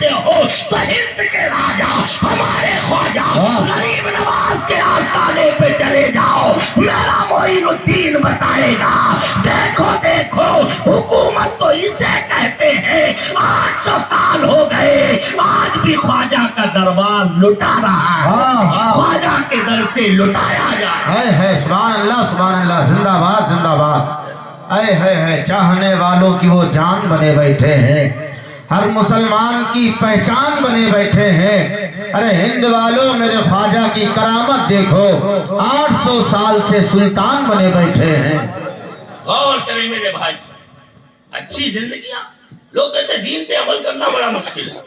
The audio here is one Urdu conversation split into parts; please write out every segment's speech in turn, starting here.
چاہتے ہو تو ہند کے راجا ہمارے خواجہ غریب نواز کے آستانے پہ چلے جاؤ، میرا معین الدین بتائے گا۔ دیکھو دیکھو حکومت تو اسے کہتے ہیں، 800 سال ہو گئے آج بھی خواجہ کا دربار لٹا رہا ہے، خواجہ کے در سے لٹایا جا رہا ہے۔ سبحان اللہ سبحان اللہ، زندہ باد زندہ باد۔ ہے چاہنے والوں کی وہ جان بنے بیٹھے ہیں، ہر مسلمان کی پہچان بنے بیٹھے ہیں۔ ارے ہند والوں میرے خواجہ کی کرامت دیکھو، 800 سال سے سلطان بنے بیٹھے ہیں۔ غور کریں میرے بھائی، اچھی زندگیاں لوگ کہتے ہیں دین پہ عمل کرنا بڑا مشکل ہے،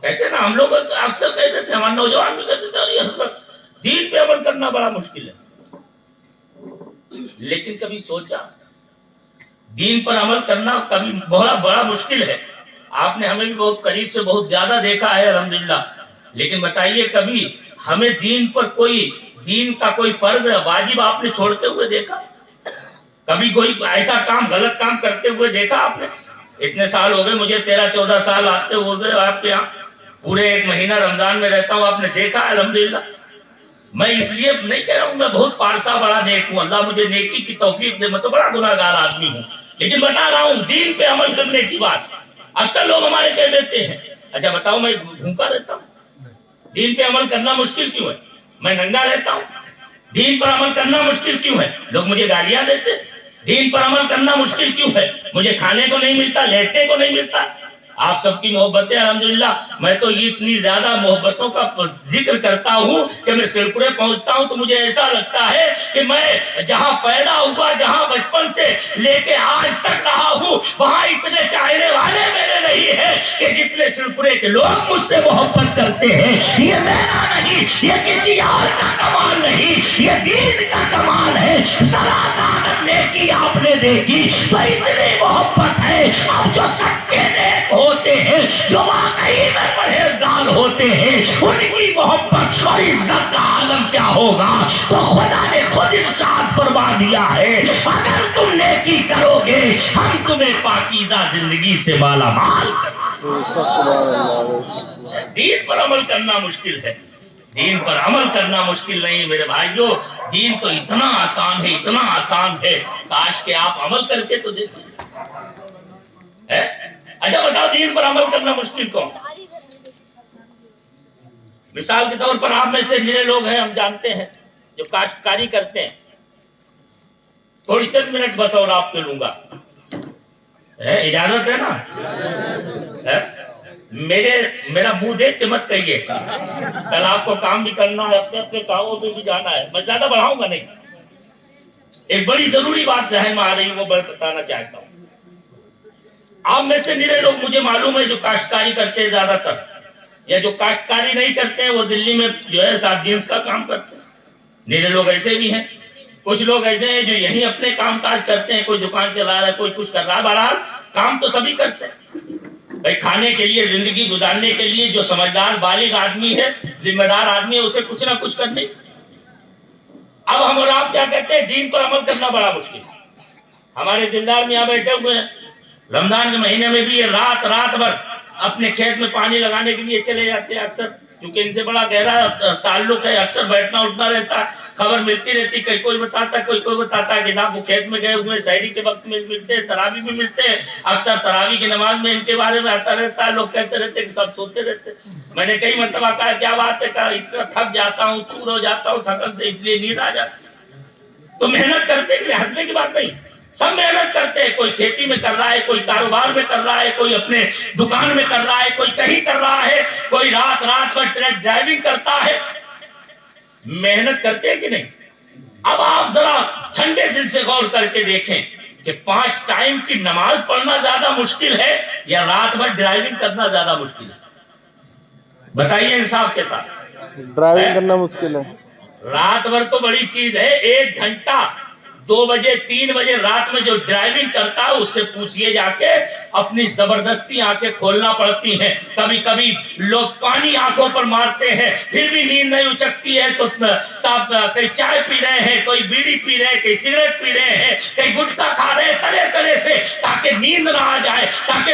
کہتے ہیں نا، ہم لوگ اکثر کہتے تھے، ہمارے نوجوان بھی کہتے تھے، اور حضرت دین پہ عمل کرنا بڑا مشکل ہے، لیکن کبھی سوچا دین پر عمل کرنا کبھی بڑا مشکل ہے؟ آپ نے ہمیں بھی بہت قریب سے بہت زیادہ دیکھا ہے الحمدللہ، لیکن بتائیے کبھی ہمیں دین پر دین کا کوئی فرض واجب آپ نے چھوڑتے ہوئے دیکھا؟ کبھی کوئی ایسا کام غلط کام کرتے ہوئے دیکھا آپ نے؟ اتنے سال ہو گئے مجھے، 13-14 سال آتے ہو گئے آپ کے یہاں، پورے 1 مہینہ رمضان میں رہتا ہوں، آپ نے دیکھا ہے الحمدللہ۔ میں اس لیے نہیں کہہ رہا ہوں میں بہت پارسا بڑا نیک ہوں، اللہ مجھے نیکی کی توفیق دے، میں تو بڑا گناہگار آدمی ہوں، لیکن بتا رہا ہوں دین پہ عمل کرنے کی بات۔ اکثر لوگ ہمارے کہہ دیتے ہیں، اچھا بتاؤ میں بھوکا رہتا ہوں، دین پہ عمل کرنا مشکل کیوں ہے؟ میں ننگا رہتا ہوں، دین پر عمل کرنا مشکل کیوں ہے؟ لوگ مجھے گالیاں دیتے، دین پر عمل کرنا مشکل کیوں ہے؟ مجھے کھانے کو نہیں ملتا، لیٹنے کو نہیں ملتا۔ آپ سب کی محبتیں الحمدللہ، میں تو یہ اتنی زیادہ محبتوں کا ذکر کرتا ہوں کہ میں سرپورے پہنچتا ہوں تو مجھے ایسا لگتا ہے کہ میں جہاں پیدا ہوا، جہاں بچپن سے لے کے آج تک رہا ہوں، وہاں اتنے چاہنے والے میرے نہیں ہیں کہ جتنے سرپورے کے لوگ مجھ سے محبت کرتے ہیں۔ یہ میرا نہیں، یہ کسی اور کا کمال نہیں، یہ دین کا کمال ہے۔ ذرا سعادت نیکی آپ نے دیکھی تو اتنی محبت ہے۔ اب جو سچے نیک ہوتے ہیں، جو واقعی میں پرہیزگار ہوتے ہیں، ان کی محبت اور عزت کا عالم کیا ہوگا؟ تو خدا نے خود ارشاد فرما دیا ہے، اگر تم نیکی کرو گے ہم تمہیں پاکیزہ زندگی سے مالا مال کریں گے۔ دین پر عمل کرنا مشکل ہے، دین پر عمل کرنا مشکل نہیں میرے بھائیو، دین تو اتنا آسان ہے، اتنا آسان ہے، کاش کہ آپ عمل کر کے تو دیکھیں۔ اچھا بتاؤ دین پر عمل کرنا مشکل کون؟ مثال کے طور پر آپ میں سے میرے لوگ ہیں، ہم جانتے ہیں جو کاشتکاری کرتے ہیں، تھوڑی چند منٹ بس اور آپ کو لوں گا، اجازت ہے نا؟ میرا منہ دیکھ کے مت کہیے، کل آپ کو کام بھی کرنا ہے، اپنے کاموں پہ بھی جانا ہے، میں زیادہ بڑھاؤں گا نہیں۔ ایک بڑی ضروری بات ذہن میں آ رہی ہے، وہ میں بتانا چاہتا ہوں۔ آپ میں سے میرے لوگ مجھے معلوم ہے جو کاشتکاری کرتے ہیں زیادہ تر، یا جو کاشتکاری نہیں کرتے ہیں وہ دلی میں جو ہے صاحب جینس کا کام کرتے ہیں، میرے لوگ ایسے بھی ہیں، کچھ لوگ ایسے ہیں جو یہیں اپنے کام کاج کرتے ہیں، کوئی دکان چلا رہا ہے، کوئی کچھ کر رہا ہے، بہرحال کام تو سبھی کرتے ہیں بھائی، کھانے کے لیے، زندگی گزارنے کے لیے جو سمجھدار بالغ آدمی ہے، ذمہ دار آدمی ہے، اسے کچھ نہ کچھ کرنے۔ اب ہم اور آپ کیا کہتے ہیں؟ دین پر عمل کرنا بڑا مشکل ہے۔ ہمارے دلدار میں یہاں بیٹھے ہوئے ہیں، رمضان کے مہینے میں بھی یہ رات بھر اپنے کھیت میں پانی لگانے کے لیے چلے جاتے ہیں، اکثر کیونکہ ان سے بڑا گہرا تعلق ہے، اکثر بیٹھنا اٹھنا رہتا ہے، خبر ملتی رہتی، کوئی بتاتا ہے کہ صاحب وہ کھیت میں گئے ہوئے، سحری کے وقت میں ملتے ہیں، تراویح بھی ملتے ہیں، اکثر تراویح کی نماز میں ان کے بارے میں آتا رہتا ہے، لوگ کہتے رہتے ہیں کہ سب سوتے رہتے ہیں۔ میں نے کئی مرتبہ کہا کیا بات ہے، کہا اتنا تھک جاتا ہوں، چور ہو جاتا ہوں تھکن سے، اس لیے نیند آ جاتی۔ تو محنت کرتے ہیں، ہنسنے کی بات نہیں، سب محنت کرتے ہیں، کوئی کھیتی میں کر رہا ہے، کوئی کاروبار میں کر رہا ہے، کوئی اپنے دکان میں کر رہا ہے، کوئی کہیں کر رہا ہے، کوئی رات بھر ٹرک ڈرائیونگ کرتا ہے، محنت کرتے ہیں کہ نہیں؟ اب آپ ذرا ٹھنڈے دل سے غور کر کے دیکھیں کہ 5 ٹائم کی نماز پڑھنا زیادہ مشکل ہے یا رات بھر ڈرائیونگ کرنا زیادہ مشکل ہے؟ بتائیے انصاف کے ساتھ۔ ڈرائیونگ کرنا مشکل ہے۔ رات بھر تو بڑی چیز ہے، 1 گھنٹہ 2 بجے 3 بجے رات میں جو ڈرائیونگ کرتا ہے اس سے پوچھئے جا کے، اپنی زبردستی آنکھیں کھولنا پڑتی ہیں، کبھی کبھی لوگ پانی آنکھوں پر مارتے ہیں پھر بھی نیند نہیں اچکتی ہے، تو صاحب کئی چائے پی رہے ہیں، کوئی بیڑی پی رہے ہیں، کئی سگریٹ پی رہے ہیں، کئی گٹکا کھا رہے ہیں طرح طرح سے، تاکہ نیند نہ آ جائے، تاکہ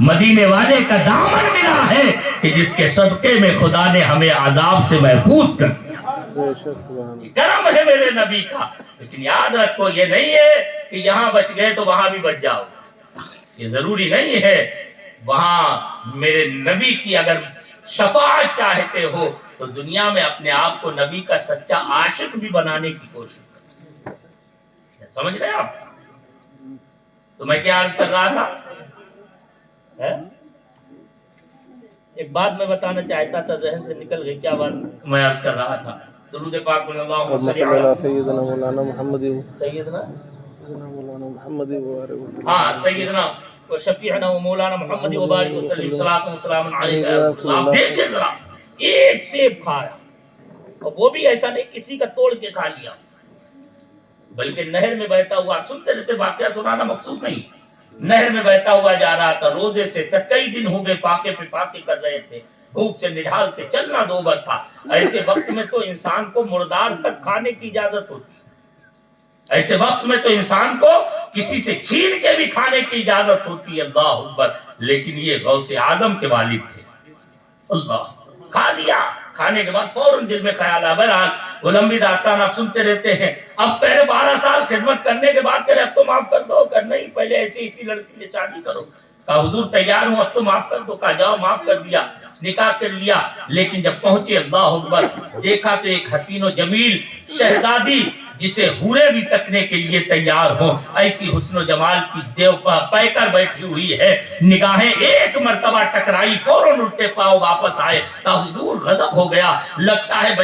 مدینے والے کا دامن ملا ہے کہ جس کے صدقے میں خدا نے ہمیں عذاب سے محفوظ کر دیا. کرم ہے میرے نبی کا. لیکن یاد رکھو یہ نہیں ہے کہ یہاں بچ گئے تو وہاں بھی بچ جاؤ. یہ ضروری نہیں ہے. وہاں میرے نبی کی اگر شفاعت چاہتے ہو تو دنیا میں اپنے آپ کو نبی کا سچا عاشق بھی بنانے کی کوشش کرو. سمجھ رہے آپ؟ تو میں کیا عرض کر رہا تھا؟ ایک بات میں بتانا چاہتا تھا، ذہن سے نکل گئی. کیا بات میں عرض کر رہا تھا؟ درود پاک بن اللہم صلی علی سیدنا مولانا محمد سیدنا مولانا محمد وسلم. ہاں سیدنا و شفیعنا و مولانا محمد وبارک وسلم صلاۃ و سلام علیہ. آپ دیکھیں ذرا، ایک سیب کھایا اور وہ بھی ایسا نہیں کسی کا توڑ کے کھا لیا، بلکہ نہر میں بہتا ہوا. آپ سنتے رہتے، واقعہ سنانا مقصود نہیں. نہر میں بہتا ہوا جا رہا تھا، روزے سے کئی دن ہو گئے، فاقے پہ فاقے کر رہے تھے، بھوک سے نڈھال تھے، چلنا دوبر تھا. ایسے وقت میں تو انسان کو مردار تک کھانے کی اجازت ہوتی. ایسے وقت میں تو انسان کو کسی سے چھین کے بھی کھانے کی اجازت ہوتی ہے. اللہ اکبر. لیکن یہ غوث اعظم کے والد تھے. اللہ کھا لیا. کھانے کے بعد فوراً دل میں خیال آیا. بہرحال وہ لمبی داستان آپ سنتے رہتے ہیں. اب پہلے 12 سال خدمت کرنے کے بعد کہہ رہے اب تو معاف کر دو. کہ نہیں، پہلے اسی لڑکی سے شادی کرو. کہا حضور تیار ہوں، اب تو معاف کر دو. کہا جاؤ، معاف کر دیا، نکاح کر لیا. لیکن جب پہنچے، اللہ اکبر، دیکھا تو ایک حسین و جمیل شہزادی جسے حورے بھی تکنے کے لیے تیار ہو، ایسی حسن و جمال کی دیو پے کر بیٹھی ہوئی ہے. نگاہیں ایک مرتبہ ٹکرائی، فوراً اٹھتے پاؤ واپس آئے. کہا حضور غضب ہو گیا، لگتا ہے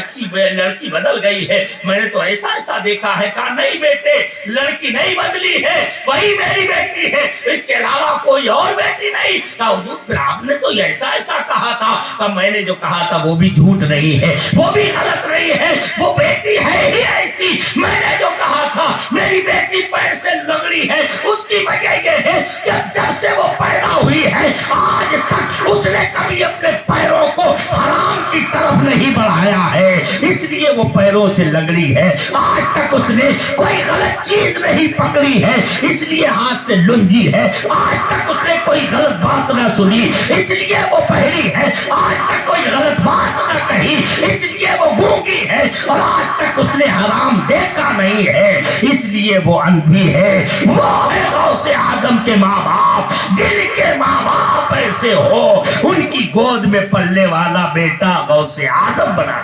لڑکی بدل گئی ہے، میں نے تو ایسا دیکھا ہے. کہا نہیں بیٹے، لڑکی نہیں بدلی ہے، وہی میری بیٹی ہے، اس کے علاوہ کوئی اور بیٹی نہیں. کہا حضور پھر آپ نے تو ایسا کہا تھا. کہا میں نے جو کہا تھا وہ بھی جھوٹ نہیں ہے، وہ بھی غلط نہیں ہے، وہ بیٹی ہے ہی ایسی. میں نے جو کہا تھا میری بیٹی پیر سے لگڑی ہے، اس کی وجہ یہ ہے کہ جب سے وہ پیدا ہوئی ہے آج تک اس نے کبھی اپنے پیروں کو حرام کی طرف نہیں بڑھایا ہے، اس لیے وہ پیروں سے لگڑی ہے. آج تک اس نے کوئی غلط چیز نہیں پکڑی ہے، اس لیے ہاتھ سے لنگی ہے. آج تک اس نے کوئی غلط بات نہ سنی، اس لیے وہ بہری ہے. آج تک کوئی غلط بات نہ کہی، اس لیے وہ گونگی ہے. اور آج تک اس نے حرام دیکھا نہیں ہے، اس لیے وہ اندھی ہے. وہ ہے غوث اعظم کے ماں باپ، جن کے ماں باپ ایسے ہو ان کی گود میں پلنے والا بیٹا غوث اعظم بنا.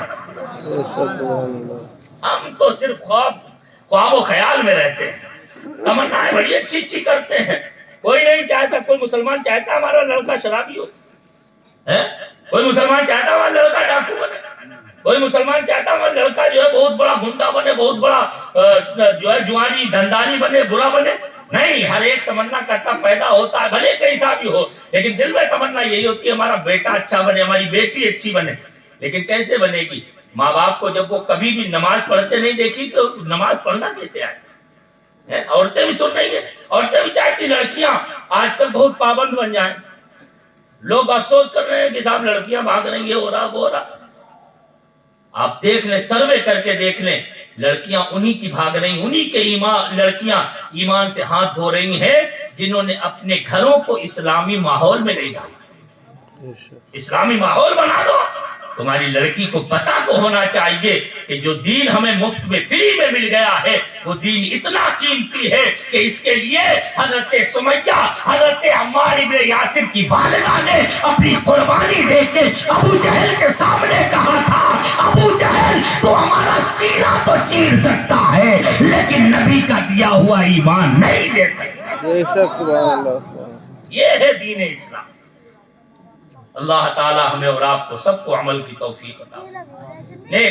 ہم تو صرف خواب و خیال میں رہتے ہیں، تمنائیں بڑی اچھی کرتے ہیں. کوئی نہیں چاہتا، کوئی مسلمان چاہتا ہمارا لڑکا شرابی ہو، کوئی مسلمان چاہتا ہمارا لڑکا ڈاکو بنے، کوئی مسلمان چاہتا ہمارا لڑکا جو ہے بہت بڑا گنڈا بنے، بہت بڑا جو ہے جوانی دھنداری بنے، برا بنے. نہیں، ہر ایک تمنا کرتا پیدا ہوتا ہے بھلے کیسا بھی ہو، لیکن دل میں تمنا یہی ہوتی ہے ہمارا بیٹا اچھا بنے، ہماری بیٹی اچھی بنے. لیکن کیسے بنے گی؟ ماں باپ کو جب وہ کبھی بھی نماز پڑھتے نہیں دیکھی تو نماز پڑھنا کیسے آئے؟ عورتیں بھی سن رہی ہیں، عورتیں بھی چاہتی لڑکیاں آج کل بہت پابند بن جائیں. لوگ افسوس کر رہے ہیں کہ صاحب لڑکیاں بھاگ رہی ہیں، ہو رہا وہ ہو رہا. آپ دیکھ لیں، سروے کر کے دیکھ لیں، لڑکیاں انہی کی بھاگ رہی، انہی کے لڑکیاں ایمان سے ہاتھ دھو رہی ہیں جنہوں نے اپنے گھروں کو اسلامی ماحول میں نہیں ڈالا. اسلامی ماحول بنا دو. تمہاری لڑکی کو پتا تو ہونا چاہیے کہ جو دین ہمیں مفت میں فری میں مل گیا ہے وہ دین اتنا قیمتی ہے کہ اس کے لیے حضرت سمیہ، حضرت عمار ابن یاسر کی والدہ نے اپنی قربانی دے کے ابو جہل کے سامنے کہا تھا، ابو جہل تو ہمارا سینہ تو چیر سکتا ہے لیکن نبی کا دیا ہوا ایمان نہیں لے سکتا. یہ ہے دین اسلام. اللہ تعالی ہمیں اور آپ کو سب کو عمل کی توفیق عطا فرمائے.